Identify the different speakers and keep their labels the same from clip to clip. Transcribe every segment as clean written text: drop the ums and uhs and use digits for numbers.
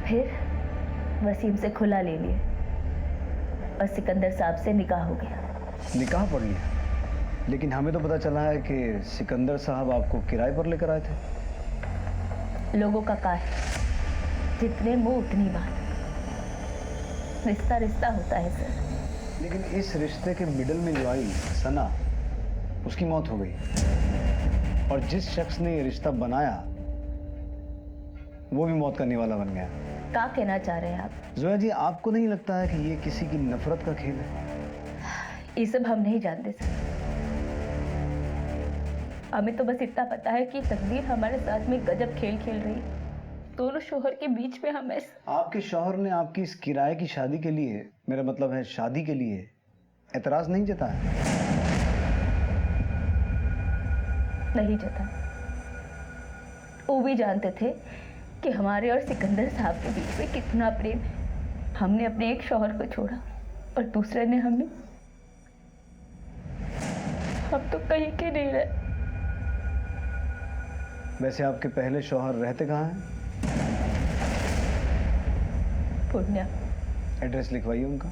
Speaker 1: फिर वसीम से खुला ले लिए और सिकंदर साहब से निकाह हो गया।
Speaker 2: निकाह पढ़ लिया? लेकिन हमें तो पता चला है कि सिकंदर साहब आपको किराए पर लेकर आए थे।
Speaker 1: लोगों का काहे, जितने मुंह उतनी बात। रिश्ता रिश्ता होता है सर।
Speaker 2: लेकिन इस रिश्ते के मिडल में जो आई सना, उसकी मौत हो गई और जिस शख्स ने ये रिश्ता बनाया वो भी मौत करने वाला बन गया।
Speaker 1: क्या कहना चाह रहे हैं आप?
Speaker 2: जोया जी, आपको नहीं लगता है कि ये किसी की नफरत का खेल है?
Speaker 1: ये सब हम नहीं जानते सर। हमें तो बस इतना पता है कि तकदीर हमारे साथ में गजब खेल खेल रही। दोनों शोहर के बीच में हमें। आपके
Speaker 2: शौहर ने आपकी इस किराए की शादी के लिए, मेरा मतलब है शादी के लिए, एतराज नहीं जताया?
Speaker 1: नहीं जताया। वो भी जानते थे कि हमारे और सिकंदर साहब के बीच में कितना प्रेम है। हमने अपने एक शौहर को छोड़ा और दूसरे ने हमें। हम तो कहीं के नहीं रहे।
Speaker 2: वैसे आपके पहले शौहर रहते कहाँ हैं?
Speaker 1: पुण्या।
Speaker 2: एड्रेस लिखवाइए उनका।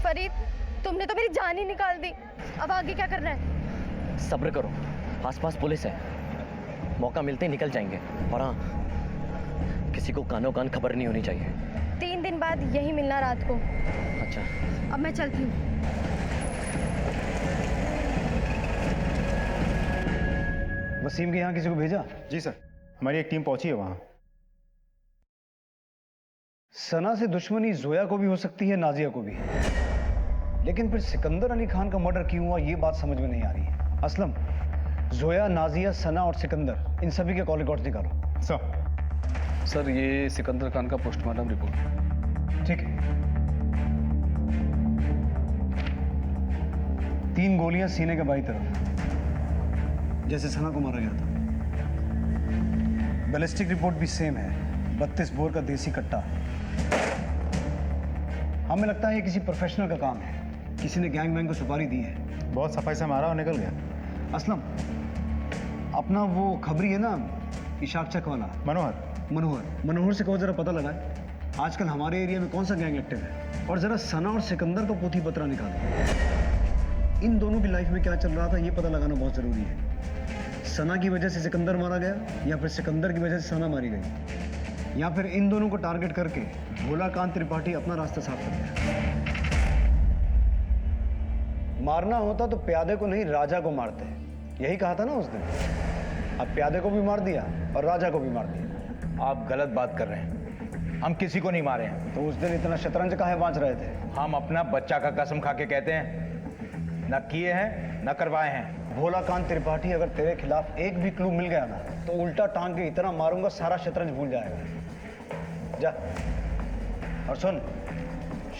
Speaker 3: फरीद, तुमने तो मेरी जान ही निकाल दी। अब आगे क्या करना है?
Speaker 4: सब्र करो, आसपास पुलिस है, मौका मिलते ही निकल जाएंगे। और हाँ, किसी को कानों कान खबर नहीं होनी चाहिए।
Speaker 3: 3 दिन बाद यही मिलना रात को।
Speaker 4: अच्छा,
Speaker 3: अब मैं चलती हूँ।
Speaker 2: वसीम के यहाँ किसी को भेजा?
Speaker 5: जी सर, हमारी एक टीम पहुंची है वहाँ।
Speaker 2: सना से दुश्मनी जोया को भी हो सकती है, नाजिया को भी, लेकिन फिर सिकंदर अली खान का मर्डर क्यों हुआ ये बात समझ में नहीं आ रही है। असलम, जोया, नाजिया, सना और सिकंदर, इन सभी के कॉल रिकॉर्ड्स निकालो।
Speaker 6: सर ये सिकंदर खान का पोस्टमार्टम रिपोर्ट।
Speaker 2: ठीक है। 3 गोलियां सीने के बाईं तरफ, जैसे सना को मारा गया था। बैलिस्टिक रिपोर्ट भी सेम है, 32 बोर का देसी कट्टा। हमें लगता है ये किसी प्रोफेशनल का काम है, किसी ने गैंग को सुपारी दी है।
Speaker 5: बहुत सफाई से मारा और निकल गया।
Speaker 2: असलम, अपना वो खबरी है ना, इशाक चक वाला, मनोहर से कहो जरा पता लगाए आजकल हमारे एरिया में कौन सा गैंग एक्टिव है, और जरा सना और सिकंदर का पोथी पत्रा निकालो। इन दोनों की लाइफ में क्या चल रहा था ये पता लगाना बहुत जरूरी है। सना की वजह से सिकंदर मारा गया, या फिर सिकंदर की वजह से सना मारी गई, या फिर इन दोनों को टारगेट करके भोला कांत त्रिपाठी अपना रास्ता साफ कर दिया। मारना होता तो प्यादे को नहीं राजा को मारते, यही कहा था ना उस दिन। अब प्यादे को भी मार दिया और राजा को भी मार दिया।
Speaker 7: आप गलत बात कर रहे हैं, हम किसी को नहीं मारे हैं।
Speaker 2: तो उस दिन इतना शतरंज काहे बांच रहे थे?
Speaker 7: हम अपना बच्चा का कसम खा के कहते हैं, न किए हैं न करवाए हैं।
Speaker 2: भोला कांत त्रिपाठी, अगर तेरे खिलाफ एक भी क्लू मिल गया ना तो उल्टा टांग के इतना मारूंगा सारा शतरंज भूल जाएगा। जा, और सुन,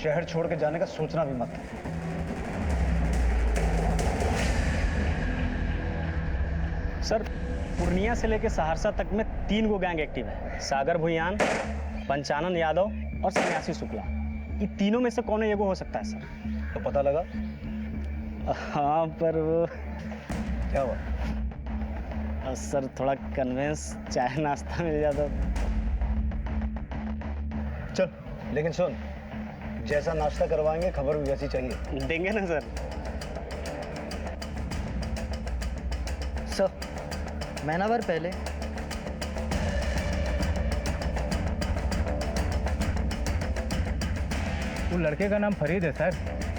Speaker 2: शहर छोड़ के जाने का सोचना भी मत।
Speaker 8: सर, पूर्णिया से लेकर सहरसा तक में 3 गो गैंग एक्टिव है। सागर भुयान, पंचानन यादव और सन्यासी शुक्ला। ये तीनों में से कौन एगो हो सकता है सर?
Speaker 2: तो पता लगा?
Speaker 8: हाँ, पर वो
Speaker 2: क्या हुआ?
Speaker 8: सर थोड़ा कन्वेंस चाय नाश्ता मिल जाता।
Speaker 2: चल, लेकिन सुन, जैसा नाश्ता करवाएंगे खबर भी वैसी चाहिए।
Speaker 8: देंगे ना सर।
Speaker 4: सर, महीना भर पहले
Speaker 9: वो लड़के का नाम फरीद है सर।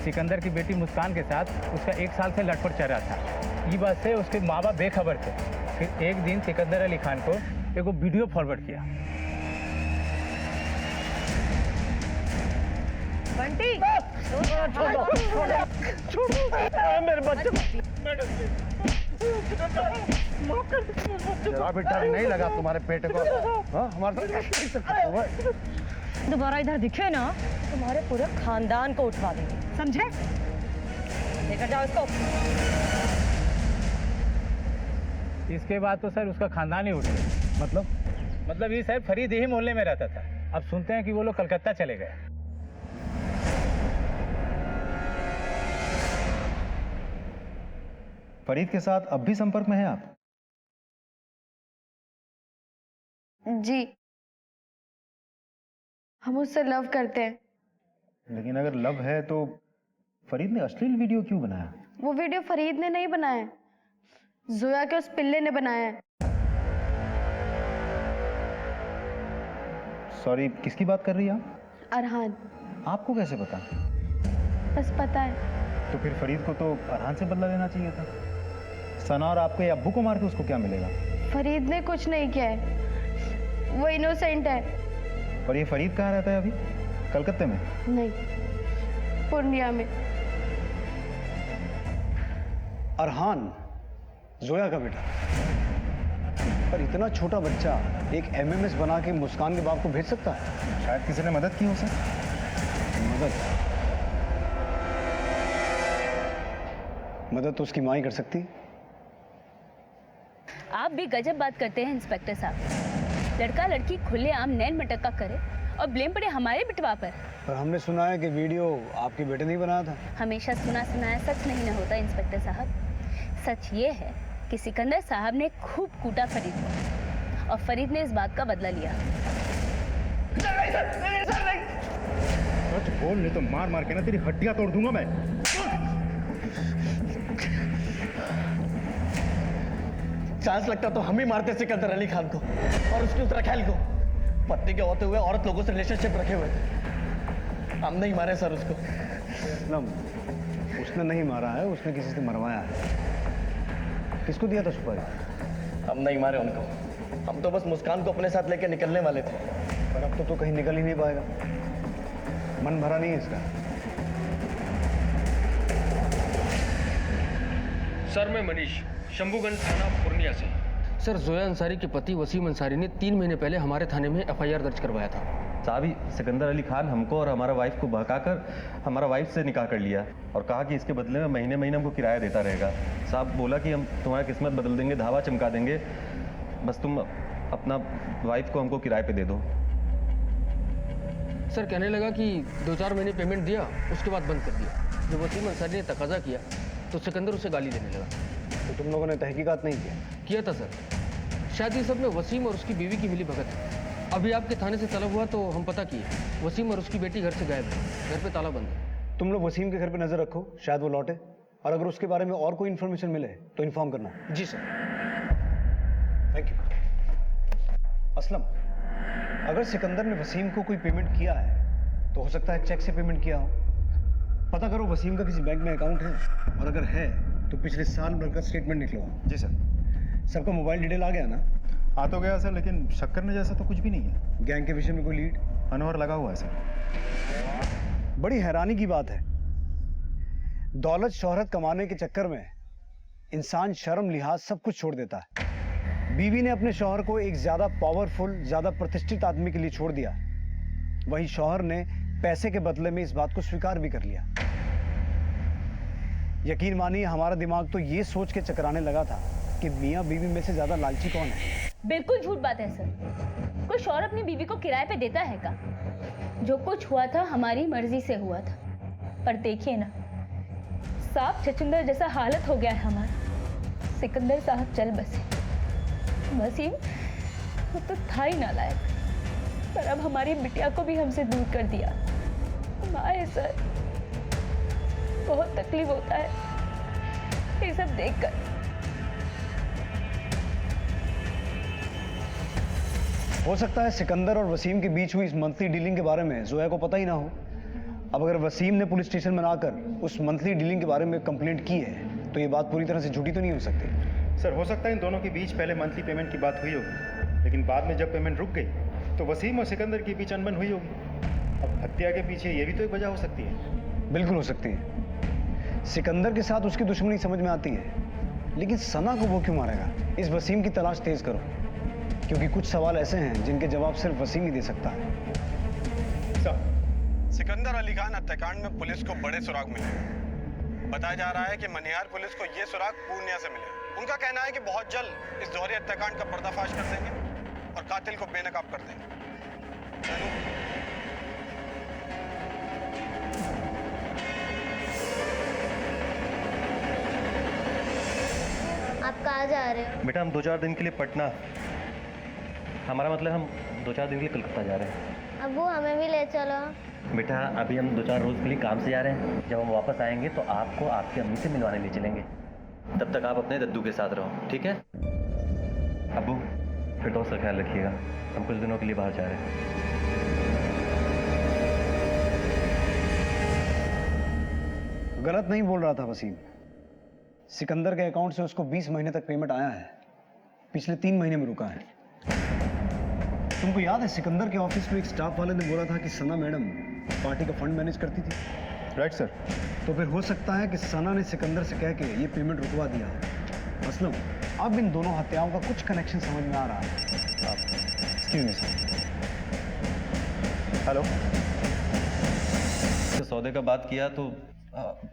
Speaker 9: सिकंदर की बेटी मुस्कान के साथ उसका 1 साल से लटपट चल रहा था। ये बात से उसके माँ बाप बेखबर थे। फिर एक दिन सिकंदर अली खान को एक वीडियो फॉरवर्ड किया।
Speaker 3: बंटी,
Speaker 8: मेरे बच्चे
Speaker 2: जरा भी डर नहीं लगा तुम्हारे पेट को? हाँ, हमारे साथ
Speaker 3: दोबारा इधर दिखे ना तुम्हारे पूरे खानदान को उठवा देंगे, समझे? लेकर जाओ इसको।
Speaker 9: इसके बाद तो सर उसका खानदान ही उठ गया। मतलब ये सर फरीद यही मोहल्ले में रहता था। अब सुनते हैं कि वो लोग कलकत्ता चले गए।
Speaker 5: फरीद के साथ अब भी संपर्क में हैं आप?
Speaker 3: जी, हम उससे लव करते हैं।
Speaker 5: लेकिन अगर लव है तो फरीद ने अश्लील वीडियो क्यों बनाया?
Speaker 3: वो वीडियो फरीद ने नहीं बनाया है, जोया के उस पिल्ले ने बनाया है।
Speaker 5: सॉरी, किसकी बात कर रही हैं आप?
Speaker 3: अरहान।
Speaker 5: आपको कैसे पता?
Speaker 3: बस पता है।
Speaker 5: तो फिर फरीद को तो अरहान से बदला लेना चाहिए था। सना और आपके अब्बू को मार के उसको क्या मिलेगा?
Speaker 3: फरीद ने कुछ नहीं किया है, वो इनोसेंट है।
Speaker 5: और ये फरीद कहाँ रहता है अभी? कलकत्ते में?
Speaker 3: नहीं, पूर्णिया में।
Speaker 2: अरहान जोया का बेटा, पर इतना छोटा बच्चा एक एमएमएस बना के मुस्कान के बाप को भेज सकता है?
Speaker 5: शायद किसी ने मदद की हो सर।
Speaker 2: मदद तो उसकी माँ ही कर सकती।
Speaker 1: आप भी गजब बात करते हैं इंस्पेक्टर साहब। लड़का लड़की खुलेआम नैन मटक्का करे और ब्लेम पड़े हमारे बिटवा पर।
Speaker 2: पर हमने सुना है कि वीडियो आपके बेटे ने ही बनाया था।
Speaker 1: हमेशा सुना सुनाया सच नहीं ना होता इंस्पेक्टर साहब। सच ये है कि सिकंदर साहब ने खूब कूटा फरीद को और फरीद ने इस बात का बदला लिया।
Speaker 5: सच बोल, नहीं तो मार मार के ना तेरी हड्डियां तोड़ दूंगा मैं।
Speaker 4: चांस लगता तो हम ही मारते सिकंदर अली खान को और उसकी उस रखेल को। पत्नी के होते हुए औरत लोगों से रिलेशनशिप रखे हुए थे। हम नहीं मारे सर उसको।
Speaker 2: उसने नहीं मारा है, उसने किसी से मरवाया है। किसको दिया था सुपारी?
Speaker 4: हम नहीं मारे उनको, हम तो बस मुस्कान को अपने साथ लेके निकलने वाले थे।
Speaker 2: पर अब तो कहीं निकल ही नहीं पाएगा, मन भरा नहीं है इसका।
Speaker 10: सर, मैं मनीष, शंभूगंज थाना पूर्णिया से। सर, जोया अंसारी के पति वसीम अंसारी ने 3 महीने पहले हमारे थाने में एफआईआर दर्ज करवाया था।
Speaker 11: साहब, सिकंदर अली खान हमको और हमारा वाइफ को बहकाकर हमारा वाइफ से निकाह कर लिया और कहा कि इसके बदले में महीने महीने हमको किराया देता रहेगा। साहब बोला कि हम तुम्हारा किस्मत बदल देंगे, धावा चमका देंगे, बस तुम अपना वाइफ को हमको किराए पे दे दो।
Speaker 10: सर, कहने लगा कि 2-4 महीने पेमेंट दिया, उसके बाद बंद कर दिया। जब वसीम अंसारी ने तकाजा किया तो सिकंदर उसे गाली देने लगा।
Speaker 2: तो तुम लोगों ने तहकीकात नहीं
Speaker 10: किया था सर। शायद ये सब में वसीम और उसकी बीवी की मिली भगत है। अभी आपके थाने से तलब हुआ तो हम पता किए, वसीम और उसकी बेटी घर से गायब है, घर पे ताला बंद है।
Speaker 2: तुम लोग वसीम के घर पे नजर रखो, शायद वो लौटे, और अगर उसके बारे में और कोई इन्फॉर्मेशन मिले तो इन्फॉर्म करना।
Speaker 10: जी सर।
Speaker 2: Thank you. असलम, अगर सिकंदर ने वसीम को कोई पेमेंट किया है तो हो सकता है चेक से पेमेंट किया हो। पता करो वसीम का किसी बैंक में अकाउंट है, और अगर है तो पिछले साल भर का स्टेटमेंट निकलवाओ।
Speaker 5: जी सर।
Speaker 2: सबका मोबाइल डिटेल आ गया ना?
Speaker 5: आ तो गया सर, लेकिन शक करने जैसा तो कुछ भी नहीं है।
Speaker 2: गैंग के विषय में कोई लीड?
Speaker 5: अनवर लगा हुआ है सर।
Speaker 2: बड़ी हैरानी की बात है, दौलत शोहरत कमाने के चक्कर में इंसान शर्म लिहाज सब कुछ छोड़ देता है। बीवी ने अपने शौहर को एक ज्यादा पावरफुल, ज्यादा प्रतिष्ठित आदमी के लिए छोड़ दिया, वहीं शौहर ने पैसे के बदले में इस बात को स्वीकार भी कर लिया। यकीन मानिए, हमारा दिमाग तो ये सोच के चकराने लगा था कि मियां बीवी में से ज्यादा लालची कौन है।
Speaker 1: बिल्कुल झूठ बात है सर। कोई शौहर अपनी बीवी को किराए पे देता है का? जो कुछ हुआ था हमारी मर्जी से हुआ था। पर देखिए ना, सांप छछूंदर जैसा हालत हो गया है हमारा। सिकंदर साहब चल बसे, वसीम वो तो था ही नालायक, पर अब हमारी बिटिया को भी हमसे दूर कर दिया। माए सर, बहुत तकलीफ होता है ये सब देखकर।
Speaker 2: हो सकता है सिकंदर और वसीम के बीच हुई इस मंथली डीलिंग के बारे में जोया को पता ही ना हो। अब अगर वसीम ने पुलिस स्टेशन में आकर उस मंथली डीलिंग के बारे में कंप्लेंट की है तो ये बात पूरी तरह से झूठी तो नहीं हो सकती।
Speaker 5: सर, हो सकता है इन दोनों के बीच पहले मंथली पेमेंट की बात हुई होगी, लेकिन बाद में जब पेमेंट रुक गई तो वसीम और सिकंदर के बीच अनबन हुई होगी। अब हत्या के पीछे ये भी तो एक वजह हो सकती है।
Speaker 2: बिल्कुल हो सकती है। सिकंदर के साथ उसकी दुश्मनी समझ में आती है, लेकिन सना को वो क्यों मारेगा? इस वसीम की तलाश तेज करो, क्योंकि कुछ सवाल ऐसे हैं जिनके जवाब सिर्फ वसीम ही दे सकता है।
Speaker 12: सिकंदर अली खान हत्याकांड में पुलिस को बड़े सुराग मिले। बताया जा रहा है कि मनिहार पुलिस को ये सुराग पूर्णिया से मिले। उनका कहना है कि बहुत जल्द इस दोहरे हत्याकांड का पर्दाफाश कर देंगे और कातिल को बेनकाब कर देंगे।
Speaker 13: आप कहाँ जा रहे हो?
Speaker 11: बेटा हम 2-4 दिन के लिए पटना, हमारा मतलब हम 2-4 दिन के लिए कलकत्ता जा रहे हैं।
Speaker 13: अब्बू हमें भी ले चलो।
Speaker 11: बेटा अभी हम 2-4 रोज के लिए काम से जा रहे हैं, जब हम वापस आएंगे तो आपको आपकी अम्मी से मिलवाने ले चलेंगे। तब तक आप अपने दद्दू के साथ रहो, ठीक है? अब्बू फिर दोस्त का ख्याल रखिएगा, हम कुछ दिनों के लिए बाहर जा रहे हैं।
Speaker 2: गलत नहीं बोल रहा था वसीम। सिकंदर के अकाउंट से उसको 20 महीने तक पेमेंट आया है, पिछले 3 महीने में रुका है। तुमको याद है सिकंदर के ऑफिस में एक स्टाफ वाले ने बोला था कि सना मैडम पार्टी का फंड मैनेज करती थी?
Speaker 5: Right sir.
Speaker 2: तो फिर हो सकता है कि सना ने सिकंदर से कह के ये पेमेंट रुकवा दिया। असलम, अब इन दोनों हत्याओं का कुछ कनेक्शन समझ में आ रहा है।
Speaker 5: Excuse me sir. हेलो।
Speaker 11: सौदे का बात किया तो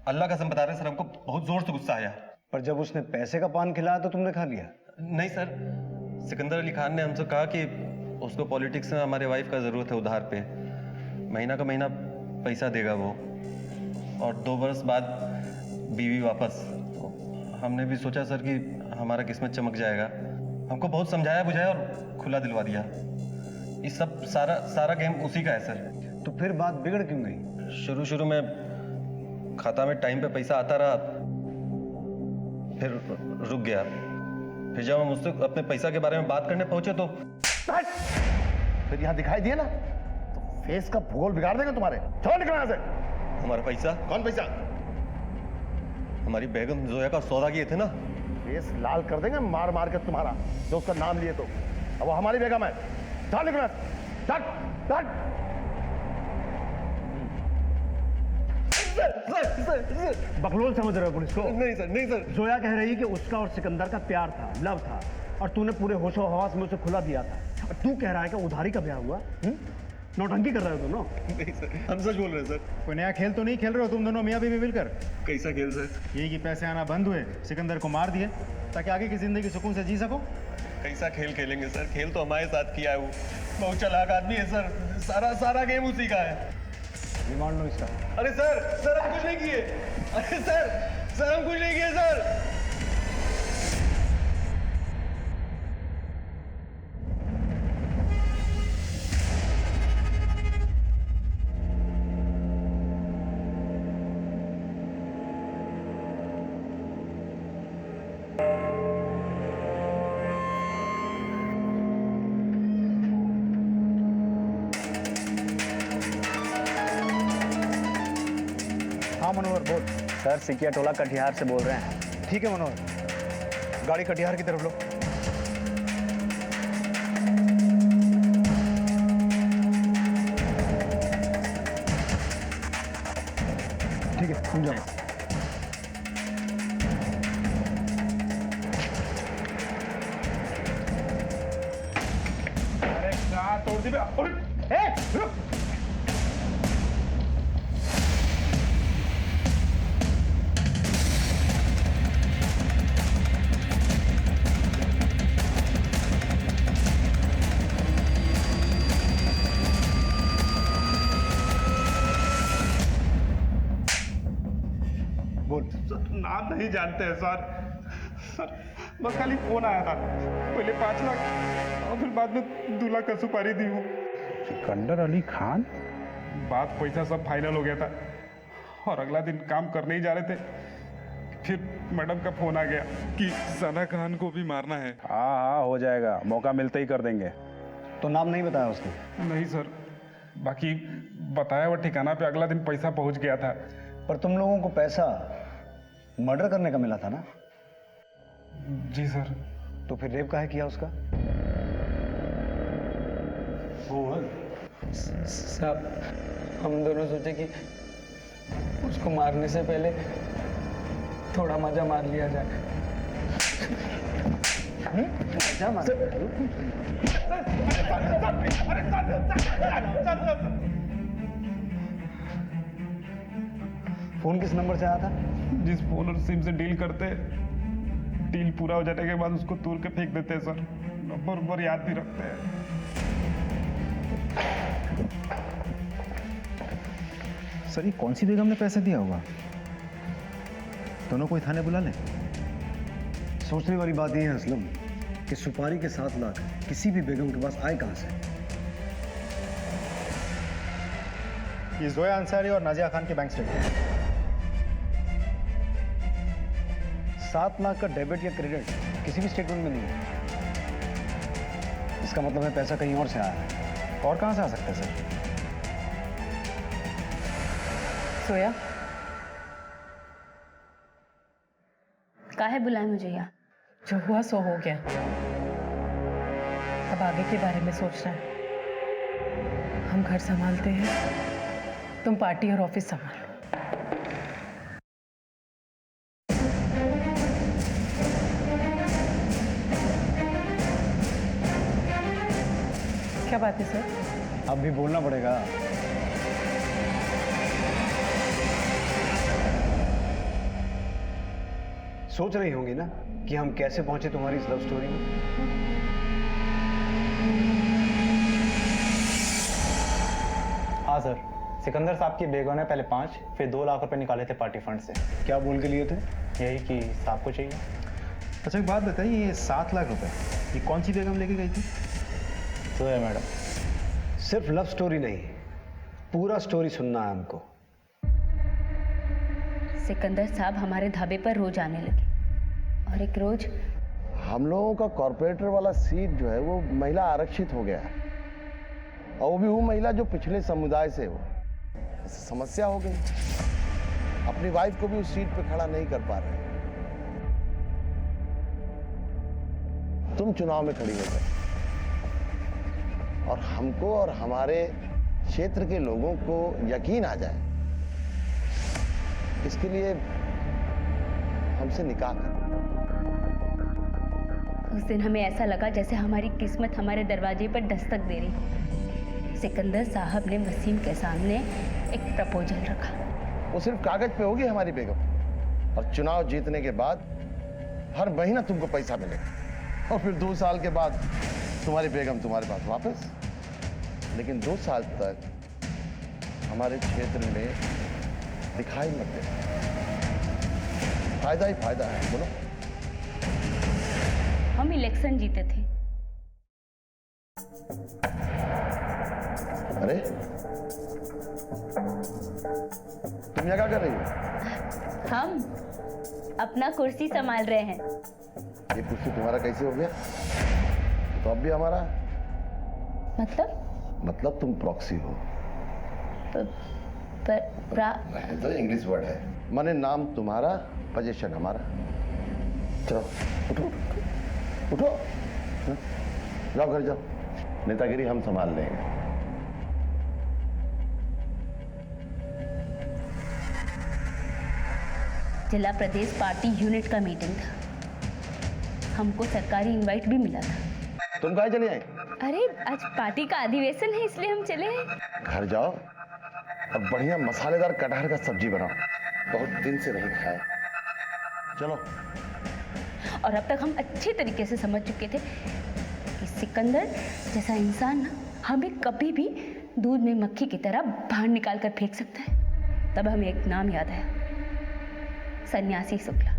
Speaker 11: अल्लाह कसम बता रहे सर, हमको बहुत जोर से गुस्सा आया।
Speaker 2: पर जब उसने पैसे का पान खिलाया तो तुमने खा लिया?
Speaker 11: नहीं सर, सिकंदर अली खान ने हमसे कहा कि उसको पॉलिटिक्स में हमारे वाइफ का ज़रूरत है उधार पे, महीना का महीना पैसा देगा वो, और 2 बरस बाद बीवी वापस। तो हमने भी सोचा सर कि हमारा किस्मत चमक जाएगा। हमको बहुत समझाया बुझाया और खुला दिलवा दिया। ये सब सारा गेम उसी का है सर।
Speaker 2: तो फिर बात बिगड़ क्यों गई?
Speaker 11: शुरू में खाता में टाइम पे पैसा आता रहा, फिर रुक गया। फिर जब हम उससे अपने पैसा के बारे में बात करने पहुंचे तो
Speaker 4: फिर यहाँ दिखाई दिए ना तो फेस का भूगोल बिगाड़ देंगे तुम्हारे। चलो निकलो यहाँ से।
Speaker 11: हमारा पैसा?
Speaker 4: कौन पैसा?
Speaker 11: हमारी बेगम जोया का सौदा किए थे ना।
Speaker 4: फेस लाल कर देंगे मार मार के तुम्हारा, जो उसका नाम लिए तो। अब वो हमारी बेगम है। चलो निकलो यहाँ से। चल।
Speaker 2: बकलोल समझ रहे हो पुलिस को?
Speaker 11: नहीं सर।
Speaker 2: जोया कह रही कि उसका और सिकंदर का प्यार था, लव था, और तूने पूरे होशो हवास में उसे खुला दिया था। और तू कह रहा है कि उधारी का ब्याह हुआ? नौटंकी कर रहे हो दोनों?
Speaker 11: नहीं सर, हम सच बोल रहे हैं सर।
Speaker 5: कोई नया खेल तो नहीं खेल रहे हो तुम दोनों मियाँ बीवी मिलकर?
Speaker 11: कैसा खेल सर?
Speaker 5: यही कि पैसे आना बंद हुए, सिकंदर को मार दिए ताकि आगे की जिंदगी सुकून से जी सको।
Speaker 11: कैसा खेल खेलेंगे सर? खेल तो हमारे साथ किया है वो, बहुत चालाक आदमी है सर। सारा गेम उसी का है।
Speaker 2: रिमांड लो इसका।
Speaker 11: अरे सर हम कुछ नहीं किए। अरे सर हम कुछ नहीं किए सर।
Speaker 2: हाँ मनोहर बोल।
Speaker 8: सर सिकिया टोला कटिहार से बोल रहे हैं।
Speaker 2: ठीक है मनोहर, गाड़ी कटिहार की तरफ लो। ठीक है तुम जाओ।
Speaker 5: अरे कहाँ तोड़ दी बे? रुक।
Speaker 12: नाम नहीं जानते हैं सर। बस खाली फोन आया था, पहले 5 लाख और फिर बाद में 2 लाख का सुपारी दी हूँ।
Speaker 5: सिकंदर अली खान?
Speaker 12: बात पैसा सब फाइनल हो गया था और अगला दिन काम करने ही जा रहे थे, फिर मैडम का फोन आ गया कि सना खान को भी मारना है।
Speaker 5: हाँ हो जाएगा, मौका मिलते ही कर देंगे।
Speaker 2: तो नाम नहीं बताया उसने?
Speaker 12: नहीं सर, बाकी बताया वो ठिकाना पे अगला दिन पैसा पहुंच गया था।
Speaker 2: पर तुम लोगों को पैसा मर्डर करने का मिला था ना?
Speaker 12: जी सर।
Speaker 2: तो फिर रेप काहे किया उसका?
Speaker 6: साहब हम दोनों सोचे कि उसको मारने से पहले थोड़ा मजा मार लिया जाए।
Speaker 2: मजा मार? फोन किस नंबर से आया था?
Speaker 12: जिस फोन और सिम से डील करते डील पूरा हो जाने के बाद उसको तोड़ के फेंक देते हैं सर। नंबर याद भी रखते हैं।
Speaker 2: सर ये कौन सी बेगम ने पैसे दिया होगा? दोनों को थाने बुला लें। सोचने वाली बात यह है असलम कि सुपारी के 7 लाख किसी भी बेगम के पास आए कहां से?
Speaker 5: ये जोया अंसारी और नाजिया खान के बैंक स्टेटमेंट।
Speaker 2: 7 लाख का डेबिट या क्रेडिट किसी भी स्टेटमेंट में नहीं है। इसका मतलब है पैसा कहीं और से आया है। और कहां से आ सकता है सर?
Speaker 1: सोया, काहे बुलाए मुझे यहाँ?
Speaker 14: जो हुआ सो हो गया, अब आगे के बारे में सोचना है। हम घर संभालते हैं, तुम पार्टी और ऑफिस संभालो। क्या बात है सर?
Speaker 2: अब भी बोलना पड़ेगा। सोच रही होंगी ना कि हम कैसे पहुंचे तुम्हारी इस लव स्टोरी में।
Speaker 9: हाँ सर, सिकंदर साहब की बेगम ने पहले 5 फिर 2 लाख रुपए निकाले थे पार्टी फंड से।
Speaker 2: क्या बोल के लिए थे?
Speaker 9: यही कि साहब को चाहिए।
Speaker 5: अच्छा एक बात बताइए, ये 7 लाख रुपए ये कौन सी बेगम लेके गई थी?
Speaker 9: तो है मैडम।
Speaker 2: सिर्फ लव स्टोरी नहीं, पूरा स्टोरी सुनना है हमको।
Speaker 1: सिकंदर साहब हमारे ढाबे पर रोज आने लगे और एक रोज
Speaker 15: हम लोगों का कॉर्पोरेटर वाला सीट जो है वो महिला आरक्षित हो गया है, और वो भी वो महिला जो पिछले समुदाय से हो। समस्या हो गई, अपनी वाइफ को भी उस सीट पे खड़ा नहीं कर पा रहे। तुम चुनाव में खड़ी हो गए और हमको और हमारे क्षेत्र के लोगों को यकीन आ जाए, इसके लिए हमसे निकाह कर।
Speaker 1: उस दिन हमें ऐसा लगा जैसे हमारी किस्मत हमारे दरवाजे पर दस्तक दे रही। सिकंदर साहब ने वसीम के सामने एक प्रपोजल रखा।
Speaker 15: वो सिर्फ कागज पे होगी हमारी बेगम, और चुनाव जीतने के बाद हर महीना तुमको पैसा मिलेगा, और फिर 2 साल के बाद तुम्हारी बेगम तुम्हारे पास वापस। लेकिन 2 साल तक हमारे क्षेत्र में दिखाई मत दे। फायदा ही फायदा है, बोलो।
Speaker 1: हम इलेक्शन जीते थे।
Speaker 15: अरे तुम यहाँ क्या कर रही हो?
Speaker 1: हम अपना कुर्सी संभाल रहे हैं।
Speaker 15: ये कुर्सी तुम्हारा कैसे हो गया? तो अब भी हमारा। मतलब तुम प्रॉक्सी हो। तो इंग्लिश वर्ड है, माने नाम तुम्हारा, पोजीशन हमारा। चलो उठो उठो, जाओ घर जाओ, नेतागिरी हम संभाल लेंगे।
Speaker 1: जिला प्रदेश पार्टी यूनिट का मीटिंग था। हमको सरकारी इनवाइट भी मिला था।
Speaker 15: तुम कहाँ चले आए?
Speaker 1: अरे आज पार्टी का अधिवेशन है, इसलिए हम चले हैं।
Speaker 15: घर जाओ और बढ़िया मसालेदार कटहर का सब्जी बनाओ, बहुत दिन से नहीं खाया। चलो।
Speaker 1: और अब तक हम अच्छे तरीके से समझ चुके थे कि सिकंदर जैसा इंसान ना हमें कभी भी दूध में मक्खी की तरह बाहर निकाल कर फेंक सकता है। तब हमें एक नाम याद आया, सन्यासी शुक्ला।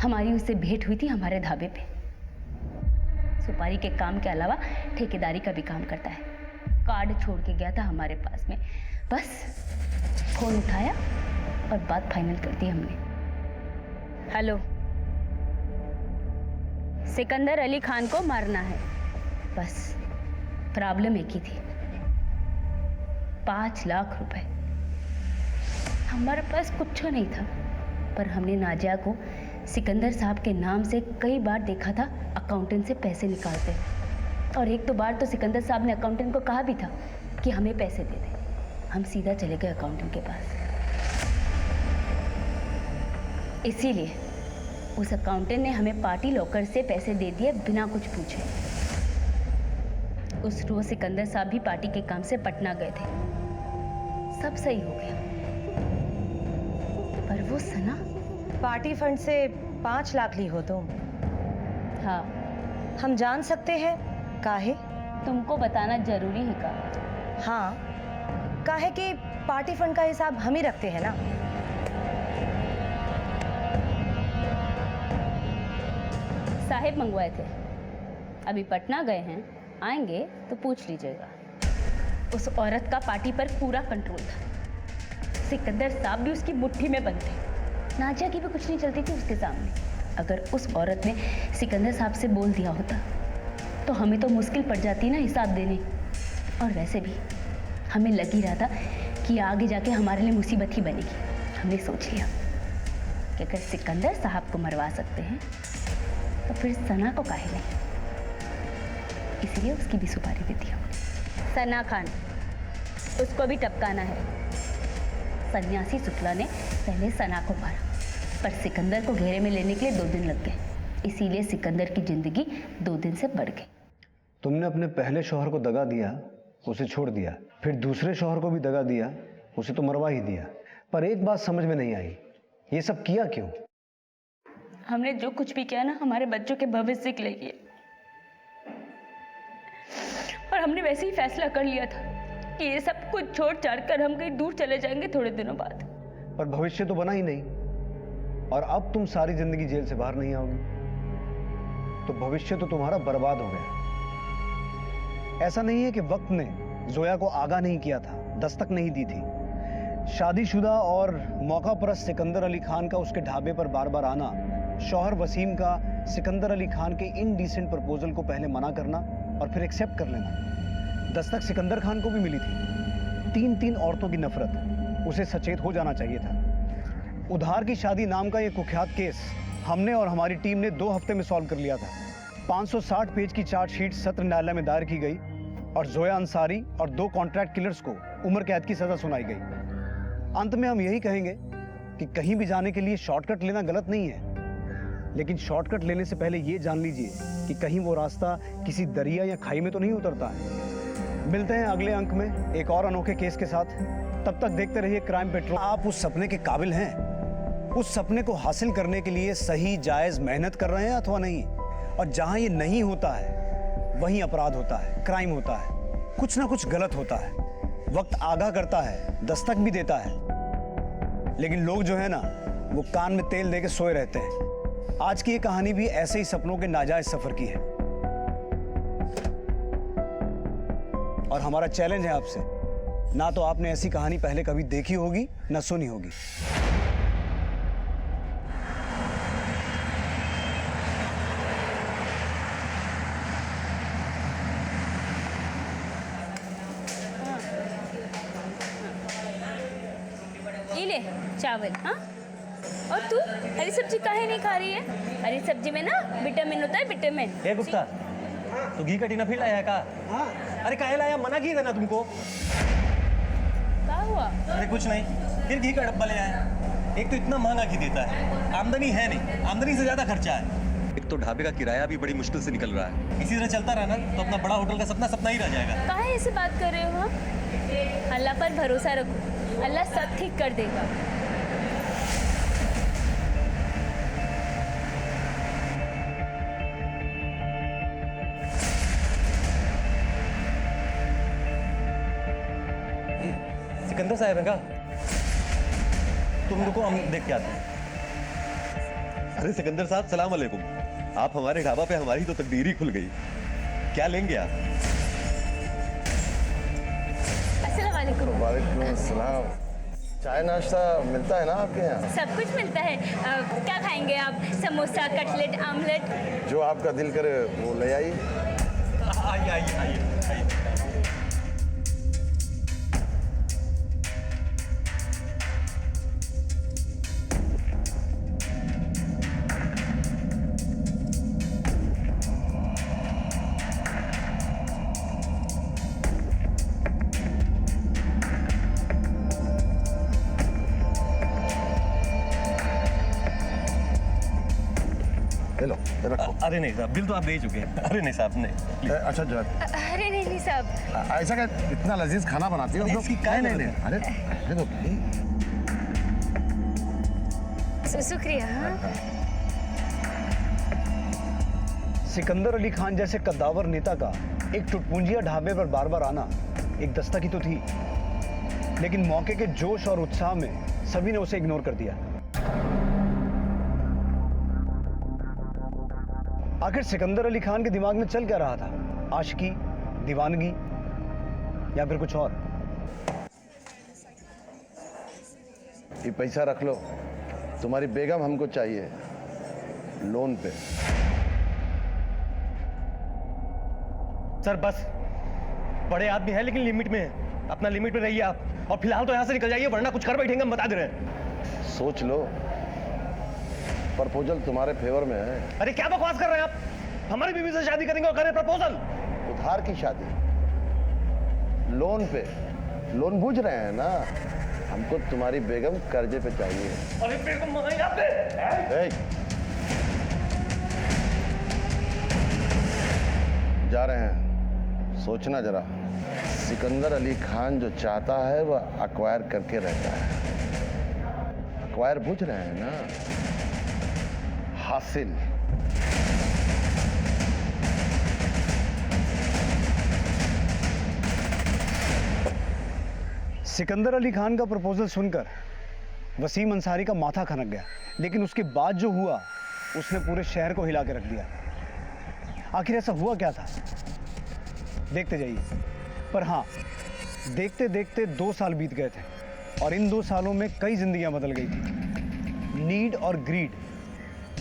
Speaker 1: हमारी उससे भेंट हुई थी हमारे ढाबे पे। सुपारी के काम के अलावा ठेकेदारी का भी काम करता है। कार्ड छोड़ के गया था हमारे पास में, बस फोन उठाया और बात फाइनल कर दी हमने। हेलो, सिकंदर अली खान को मारना है, बस। प्रॉब्लम एक ही थी, 5 लाख रुपए। हमारे पास कुछ नहीं था, पर हमने नाजिया को सिकंदर साहब के नाम से कई बार देखा था अकाउंटेंट से पैसे निकालते, और एक दो बार तो सिकंदर साहब ने अकाउंटेंट को कहा भी था कि हमें पैसे दे दे। हम सीधा चले गए अकाउंटेंट के पास। इसीलिए उस अकाउंटेंट ने हमें पार्टी लॉकर से पैसे दे दिए बिना कुछ पूछे। उस रोज सिकंदर साहब भी पार्टी के काम से पटना गए थे। सब सही हो गया, पर वो सना
Speaker 14: पार्टी फंड से 5 लाख ली हो तुम,
Speaker 1: हाँ।
Speaker 16: हम जान सकते हैं काहे?
Speaker 1: तुमको बताना जरूरी है का?
Speaker 16: हाँ, काहे कि पार्टी फंड का हिसाब हम ही रखते हैं ना।
Speaker 1: साहिब मंगवाए थे, अभी पटना गए हैं, आएंगे तो पूछ लीजिएगा। उस औरत का पार्टी पर पूरा कंट्रोल था। सिकंदर साहब भी उसकी मुट्ठी में बंद थे। नाजिया की भी कुछ नहीं चलती थी उसके सामने। अगर उस औरत ने सिकंदर साहब से बोल दिया होता तो हमें तो मुश्किल पड़ जाती ना हिसाब देने। और वैसे भी हमें लग ही रहा था कि आगे जाके हमारे लिए मुसीबत ही बनेगी। हमने सोच लिया कि अगर सिकंदर साहब को मरवा सकते हैं तो फिर सना को काहे नहीं। इसलिए उसकी भी सुपारी दे दी हमने। सना खान, उसको भी टपकाना है। सन्यासी शुक्ला ने पहले सना को मारा, पर सिकंदर को घेरे में लेने के लिए 2 दिन लग गए। इसीलिए सिकंदर की जिंदगी 2 दिन से बढ़ गई।
Speaker 2: तुमने अपने पहले शौहर को दगा दिया, उसे छोड़ दिया, फिर दूसरे शौहर को भी दगा दिया, उसे तो मरवा ही दिया। पर एक बात समझ में नहीं आई, ये सब किया क्यों?
Speaker 1: हमने जो कुछ भी किया ना, हमारे बच्चों के भविष्य के लिए किया। और हमने वैसे ही फैसला कर लिया था कि ये सब कुछ छोड़ छाड़ कर हम कहीं दूर चले जाएंगे थोड़े दिनों बाद।
Speaker 2: पर भविष्य तो बना ही नहीं, और अब तुम सारी जिंदगी जेल से बाहर नहीं आओगी, तो भविष्य तो तुम्हारा बर्बाद हो गया। ऐसा नहीं है कि वक्त ने जोया को आगाह नहीं किया था, दस्तक नहीं दी थी। शादीशुदा और मौका परस्त सिकंदर अली खान का उसके ढाबे पर बार बार आना, शौहर वसीम का सिकंदर अली खान के इनडिसेंट प्रपोजल को पहले मना करना और फिर एक्सेप्ट कर लेना। दस्तक सिकंदर खान को भी मिली थी। 3 औरतों की नफरत, उसे सचेत हो जाना चाहिए था। उधार की शादी नाम का यह कुख्यात केस हमने और हमारी टीम ने 2 हफ्ते में सॉल्व कर लिया था। 560 पेज की चार्जशीट सत्र न्यायालय में दायर की गई और जोया अंसारी और 2 कॉन्ट्रैक्ट किलर्स को उम्र कैद की सजा सुनाई गई। अंत में हम यही कहेंगे कि कहीं भी जाने के लिए शॉर्टकट लेना गलत नहीं है, लेकिन शॉर्टकट लेने से पहले ये जान लीजिए कि कहीं वो रास्ता किसी दरिया या खाई में तो नहीं उतरता है। मिलते हैं अगले अंक में एक और अनोखे केस के साथ। तब तक देखते रहिए क्राइम पेट्रोल। आप उस सपने के काबिल हैं? उस सपने को हासिल करने के लिए सही जायज मेहनत कर रहे हैं अथवा नहीं? और जहां ये नहीं होता है वहीं अपराध होता है, क्राइम होता है, कुछ ना कुछ गलत होता है। वक्त आगाह करता है, दस्तक भी देता है, लेकिन लोग जो है ना, वो कान में तेल देके सोए रहते हैं। आज की ये कहानी भी ऐसे ही सपनों के नाजायज सफर की है। और हमारा चैलेंज है आपसे, ना तो आपने ऐसी कहानी पहले कभी देखी होगी ना सुनी होगी।
Speaker 1: ये ले चावल। हाँ, और तू हरी सब्जी काहे नहीं खा रही है? हरी सब्जी में ना विटामिन होता है, विटामिन।
Speaker 11: ए गुप्ता, तू घी का टीना फिर लाया है का? हाँ। अरे काहे लाया? मना की था ना तुमको।
Speaker 1: क्या हुआ?
Speaker 11: अरे कुछ नहीं, फिर घी का डब्बा ले आया। एक तो इतना महंगा घी देता है, आमदनी है नहीं, आमदनी से ज्यादा खर्चा है। एक तो ढाबे का किराया भी बड़ी मुश्किल से निकल रहा है। इसी तरह चलता रहा ना तो अपना बड़ा होटल का सपना सपना ही रह जाएगा।
Speaker 1: काहे ऐसे बात कर रहे हो? अल्लाह पर भरोसा रखो, अल्लाह सब ठीक कर देगा।
Speaker 11: सिकंदर साहब है का? तुम रुको, हम देख के आते हैं। अरे सिकंदर साहब, सलाम अलैकुम। आप हमारे ढाबा पे, हमारी तो तकदीर ही खुल गई। क्या लेंगे आप?
Speaker 1: अस्सलाम वालेकुम।
Speaker 15: वालेकुम अस्सलाम। चाय नाश्ता मिलता है ना आपके यहाँ?
Speaker 1: सब कुछ मिलता है। क्या खाएंगे आप? Samosa, cutlet, omelette?
Speaker 15: जो आपका दिल करे वो ले आइए।
Speaker 11: आइए आइए आइए आइए।
Speaker 15: लो रखो।
Speaker 11: अरे नहीं साहब, बिल तो आप दे चुके हैं। अरे नहीं साहब, नहीं।
Speaker 15: अच्छा जो
Speaker 1: अरे नहीं साहब,
Speaker 15: ऐसा क्या इतना लजीज खाना बनाती हो? नहीं, अरे तो
Speaker 1: शुक्रिया। हाँ,
Speaker 2: सिकंदर अली खान जैसे कद्दावर नेता का एक टुटपुंजिया ढाबे पर बार बार आना एक दस्तक ही तो थी, लेकिन मौके के जोश और उत्साह में सभी ने उसे इग्नोर कर दिया। आखिर सिकंदर अली खान के दिमाग में चल क्या रहा था? आशिकी, दीवानगी या फिर कुछ और?
Speaker 15: ये पैसा रख लो, तुम्हारी बेगम हमको चाहिए लोन पे।
Speaker 4: सर बस, बड़े आदमी है लेकिन लिमिट में है, अपना लिमिट में रहिए आप, और फिलहाल तो यहां से निकल जाइए वरना कुछ कर बैठेंगे, हम बता दे रहे हैं।
Speaker 15: सोच लो, प्रपोजल तुम्हारे फेवर में है।
Speaker 4: अरे क्या बकवास कर रहे हैं आप? हमारी बीवी से शादी करेंगे और करें प्रपोजल?
Speaker 15: उधार की शादी, लोन पे। लोन बूझ रहे हैं ना, हमको तुम्हारी बेगम कर्जे पे चाहिए।
Speaker 4: अरे बेगम मंगाई आपने?
Speaker 15: जा रहे हैं, सोचना जरा। सिकंदर अली खान जो चाहता है वह अक्वायर करके रहता है। अक्वायर बूझ रहे हैं ना, हासिल।
Speaker 2: सिकंदर अली खान का प्रपोजल सुनकर वसीम अंसारी का माथा खनक गया, लेकिन उसके बाद जो हुआ उसने पूरे शहर को हिला के रख दिया। आखिर ऐसा हुआ क्या था? देखते जाइए। पर हाँ, देखते देखते 2 साल बीत गए थे और इन 2 सालों में कई जिंदगियां बदल गई थी। नीड और ग्रीड,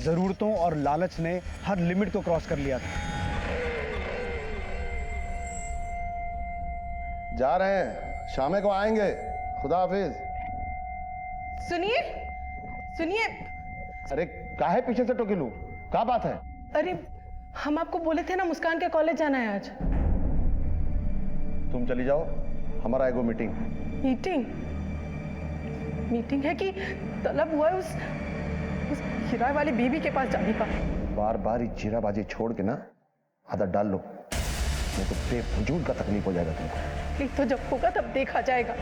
Speaker 2: जरूरतों और लालच ने हर लिमिट को क्रॉस कर लिया था।
Speaker 15: जा रहे हैं, शाम को आएंगे। खुदा हाफिज।
Speaker 14: सुनिए सुनिए।
Speaker 15: अरे काहे पीछे से टोकी लूं? क्या बात है?
Speaker 14: अरे हम आपको बोले थे ना मुस्कान के कॉलेज जाना है आज।
Speaker 15: तुम चली जाओ, हमारा एगो मीटिंग।
Speaker 14: मीटिंग? मीटिंग है कि तलब हुआ है उस किराए वाली बीबी के पास जाने का।
Speaker 15: बार बार ये जीराबाजी छोड़ के ना आदत डाल लो, नहीं तो बेफजूल का तकलीफ हो जाएगा तुमको।
Speaker 14: ये तो जब होगा तब देखा जाएगा।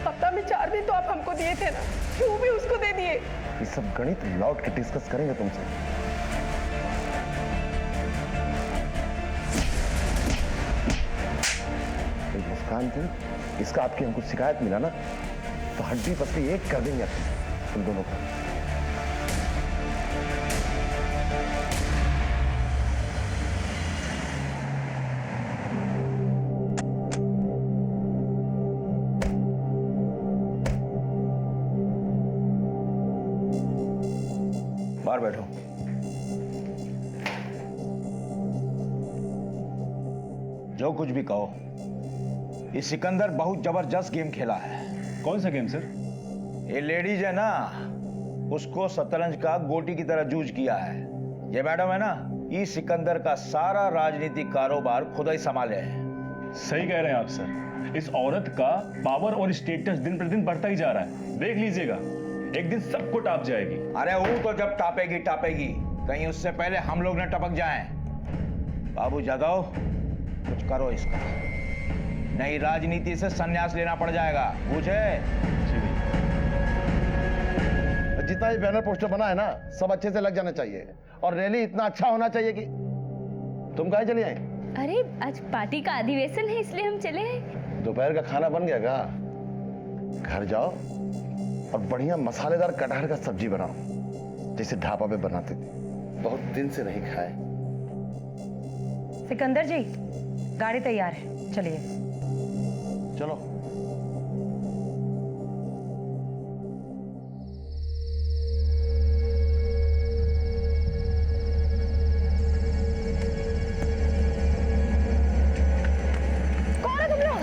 Speaker 14: हफ्ता में 4 दिन तो आप हमको दिए थे ना, क्यों भी उसको दे दिए?
Speaker 15: ये सब गणित लौट के डिस्कस करेंगे तुमसे। मुस्कान थे, इसका आपकी हमको शिकायत मिला ना तो हड्डी पसली एक कर देंगे तुम दोनों को।
Speaker 7: बाहर बैठो। जो कुछ भी कहो, ये सिकंदर बहुत जबरदस्त गेम खेला है।
Speaker 5: कौन सा गेम सर?
Speaker 7: ये लेडीज है ना, उसको शतरंज का गोटी की तरह जूझ किया है। ये मैडम है ना, ये सिकंदर का सारा राजनीतिक कारोबार खुद ही संभाले है।
Speaker 5: सही कह रहे हैं आप सर। इस औरत का पावर और स्टेटस दिन प्रतिदिन बढ़ता ही जा रहा है। देख लीजिएगा, एक दिन सबको टाप जाएगी।
Speaker 7: अरे वो तो जब टापेगी टापेगी, कहीं उससे पहले हम लोग न टपक जाएं। बाबू जादव, कुछ करो इसका, नहीं राजनीति से संन्यास लेना पड़ जाएगा, बुझे?
Speaker 15: जितना ये बैनर पोस्टर बना है ना, सब अच्छे से लग जाना चाहिए और रैली इतना अच्छा होना चाहिए कि तुम कहाँ चली आई?
Speaker 1: अरे आज पार्टी का अधिवेशन है इसलिए हम चले हैं।
Speaker 15: दोपहर का खाना बन गया का? घर जाओ और बढ़िया मसालेदार कटहल का सब्जी बनाओ, जैसे ढाबा पे बनाते थे। बहुत दिन से नहीं खाए।
Speaker 16: सिकंदर जी, गाड़ी तैयार है, चलिए।
Speaker 15: चलो।
Speaker 3: कौन है तुम लोग?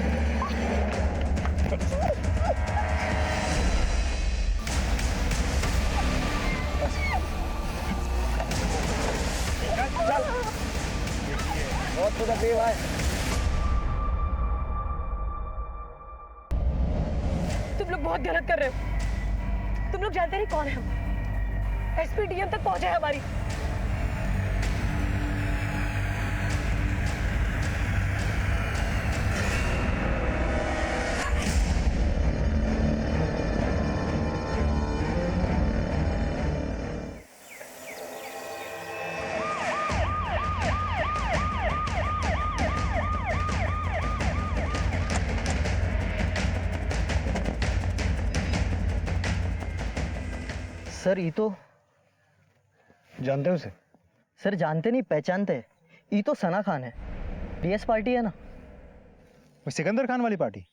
Speaker 4: बहुत खुदा देव है।
Speaker 14: तुम लोग बहुत गलत कर रहे हो। तुम लोग जानते नहीं कौन है हम। एसपी डीएम तक पहुंचे है हमारी।
Speaker 4: सर ये तो
Speaker 2: जानते हो उसे?
Speaker 4: सर जानते नहीं पहचानते हैं। ये तो सना खान है, डीएस पार्टी है ना।
Speaker 2: वो सिकंदर खान वाली पार्टी?